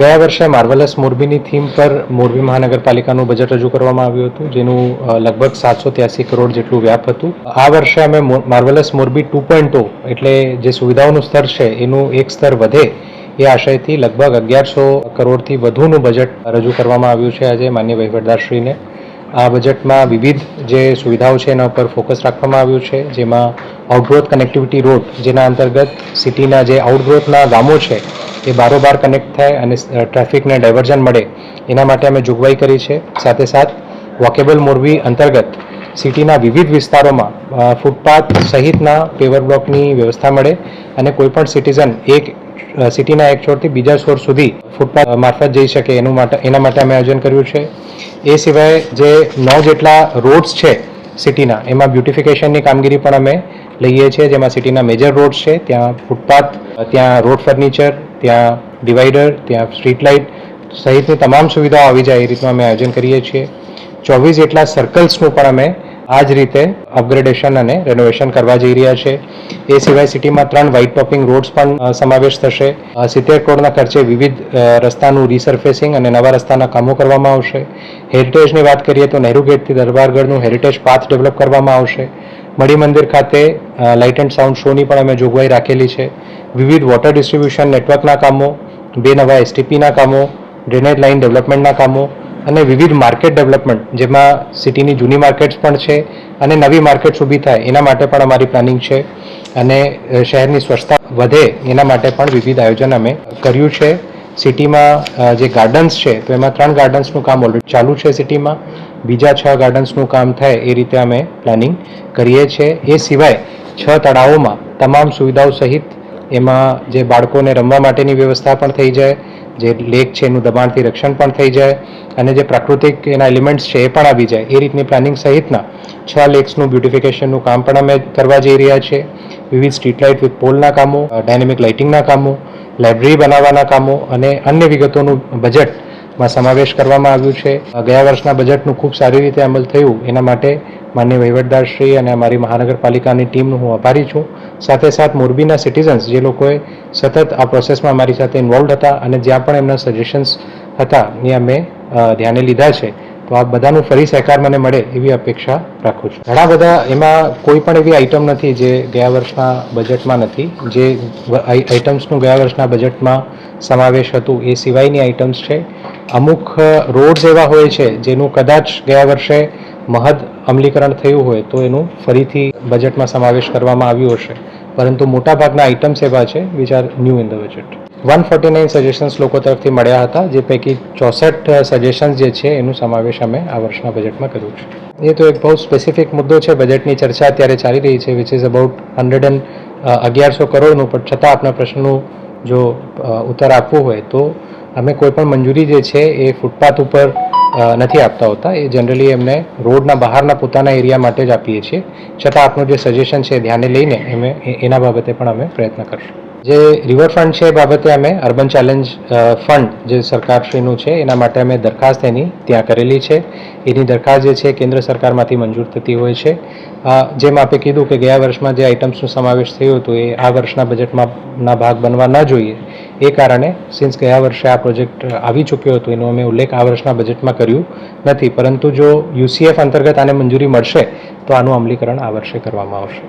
ગયા વર્ષે માર્વેલસ મોરબીની થીમ પર મોરબી મહાનગરપાલિકાનું બજેટ રજૂ કરવામાં આવ્યું હતું, જેનું લગભગ 783 કરોડ જેટલું વ્યાપ હતું. આ વર્ષે અમે માર્વેલસ મોરબી 2.0 એટલે જે સુવિધાઓનું સ્તર છે એનું એક સ્તર વધે એ આશયથી લગભગ 1100 કરોડથી વધુનું બજેટ રજૂ કરવામાં આવ્યું છે આજે માનનીય વહીવટદારશ્રીને. આ બજેટમાં વિવિધ જે સુવિધાઓ છે એના ઉપર ફોકસ રાખવામાં આવ્યું છે, જેમાં આઉટગ્રોથ કનેક્ટિવિટી રોડ, જેના અંતર્ગત સિટીના જે આઉટગ્રોથના ગામો છે એ બારોબાર કનેક્ટ થાય અને ટ્રાફિકને ડાયવર્ઝન મળે એના માટે અમે જોગવાઈ કરી છે. સાથે સાથ વોકેબલ મોરબી અંતર્ગત સિટીના વિવિધ વિસ્તારોમાં ફૂટપાથ સહિતના પેવર બ્લોકની વ્યવસ્થા મળે અને કોઈપણ સિટીઝન સિટીના એક છોરથી બીજા છોર સુધી ફૂટપાથ મારફત જઈ શકે એના માટે અમે આયોજન કર્યું છે. એ સિવાય જે 9 જેટલા રોડ્સ છે સિટીના, એમાં બ્યુટિફિકેશનની કામગીરી પણ અમે લઈએ છીએ, જેમાં સિટીના મેજર રોડ્સ છે ત્યાં ફૂટપાથ, ત્યાં રોડ ફર્નિચર, ત્યાં ડિવાઈડર, ત્યાં સ્ટ્રીટ લાઇટ સહિતની તમામ સુવિધાઓ આવી જાય એ રીતનું અમે આયોજન કરીએ છીએ. 24 જેટલા સર્કલ્સનું પણ અમે આ જ રીતે અપગ્રેડેશન અને રેનોવેશન કરવા જઈ રહ્યા છે. એ સિવાય સિટીમાં 3 વ્હાઇટ ટોપિંગ રોડ્સ પણ સમાવેશ થશે. 70 કરોડના ખર્ચે વિવિધ રસ્તાનું રિસર્ફેસિંગ અને નવા રસ્તાના કામો કરવામાં આવશે. હેરિટેજની વાત કરીએ તો નહેરુ ગેટથી દરબારગઢનું હેરિટેજ પાથ ડેવલપ કરવામાં આવશે. મણી મંદિર ખાતે લાઇટ એન્ડ સાઉન્ડ શોની પણ અમે જોગવાઈ રાખેલી છે. વિવિધ વોટર ડિસ્ટ્રીબ્યુશન નેટવર્કના કામો, 2 નવા એસટીપીના કામો, ડ્રેનેજ લાઇન ડેવલપમેન્ટના કામો અને વિવિધ માર્કેટ ડેવલપમેન્ટ, જેમાં સિટીની જૂની માર્કેટ્સ પણ છે અને નવી માર્કેટ્સ ઊભી થાય એના માટે પણ અમારી પ્લાનિંગ છે. અને શહેરની સ્વચ્છતા વધે એના માટે પણ વિવિધ આયોજન અમે કર્યું છે. સિટીમાં જે ગાર્ડન્સ છે તો એમાં 3 ગાર્ડન્સનું કામ ઓલરેડી ચાલુ છે સિટીમાં. બીજા 6 ગાર્ડન્સનું કામ થાય એ રીતે અમે પ્લાનિંગ કરીએ છીએ. એ સિવાય 6 તળાવોમાં તમામ સુવિધાઓ સહિત એમાં જે બાળકોને રમવા માટેની વ્યવસ્થા પણ થઈ જાય, જે લેક છે એનું દબાણથી રક્ષણ પણ થઈ જાય અને જે પ્રાકૃતિક એના એલિમેન્ટ્સ છે એ પણ આવી જાય એ રીતની પ્લાનિંગ સહિતના 6 લેક્સનું બ્યુટિફિકેશનનું કામ પણ અમે કરવા જઈ રહ્યા છીએ. વિવિધ સ્ટ્રીટ લાઇટ વિથ પોલના કામો, ડાયનેમિક લાઇટિંગના કામો, લાઇબ્રેરી બનાવવાના કામો અને અન્ય વિગતોનું બજેટમાં સમાવેશ કરવામાં આવ્યું છે. ગયા વર્ષના બજેટનું ખૂબ સારી રીતે અમલ થયું એના માટે માનનીય વહીવટદારશ્રી અને અમારી મહાનગરપાલિકાની ટીમનું હું આભારી છું. સાથે સાથ મોરબીના સિટીઝન્સ જે લોકોએ સતત આ પ્રોસેસમાં અમારી સાથે ઇન્વોલ્વ હતા અને જ્યાં પણ એમના સજેશન્સ હતા એ અમે ધ્યાને લીધા છે. તો આ બધાનું ફરી સહકાર મને મળે એવી અપેક્ષા રાખું છું. ઘણા બધા એમાં કોઈ પણ એવી આઇટમ નથી જે ગયા વર્ષના બજેટમાં નથી. જે આઇટમ્સનું ગયા વર્ષના બજેટમાં સમાવેશ હતું એ સિવાયની આઇટમ્સ છે. અમુક રોડ્સ એવા હોય છે જેનું કદાચ ગયા વર્ષે મહદ અમલીકરણ થયું હોય તો એનું ફરીથી બજેટમાં સમાવેશ કરવામાં આવ્યો હશે, પરંતુ મોટાભાગના આઇટમ્સ એવા છે which are new in the budget. 149 suggestions લોકો તરફથી મળ્યા હતા, જે પૈકી 64 સજેશન્સ જે છે એનું સમાવેશ અમે આ વર્ષના બજેટમાં કર્યું છે. એ તો એક બહુ સ્પેસિફિક મુદ્દો છે. બજેટની ચર્ચા અત્યારે ચાલી રહી છે, વિચ ઇઝ અબાઉટ 1100 કરોડનું. પણ છતાં આપના પ્રશ્નનું જો ઉત્તર આપવું હોય તો અમે કોઈ પણ મંજૂરી જે છે એ ફૂટપાથ ઉપર નથી આપતા હોતા. એ જનરલી એમને રોડના બહારના પોતાના એરિયા માટે જ આપીએ છીએ. છતાં આપનું જે સજેશન છે ધ્યાને લઈને એના બાબતે પણ અમે પ્રયત્ન કરશું. જે રિવરફ્રન્ટ છે એ બાબતે અમે અર્બન ચેલેન્જ ફંડ જે સરકારશ્રીનું છે એના માટે અમે દરખાસ્ત એની ત્યાં કરેલી છે. એની દરખાસ્ત જે છે કેન્દ્ર સરકારમાંથી મંજૂર થતી હોય છે. જેમ આપે કીધું કે ગયા વર્ષમાં જે આઇટમ્સનો સમાવેશ થયો હતો એ આ વર્ષના બજેટમાંના ભાગ બનવા ન જોઈએ, એ કારણે સિન્સ ગયા વર્ષે આ પ્રોજેક્ટ આવી ચૂક્યો હતો એનો અમે ઉલ્લેખ આ વર્ષના બજેટમાં કર્યું નથી. પરંતુ જો યુસીએફ અંતર્ગત આને મંજૂરી મળશે તો આનું અમલીકરણ આ વર્ષે કરવામાં આવશે.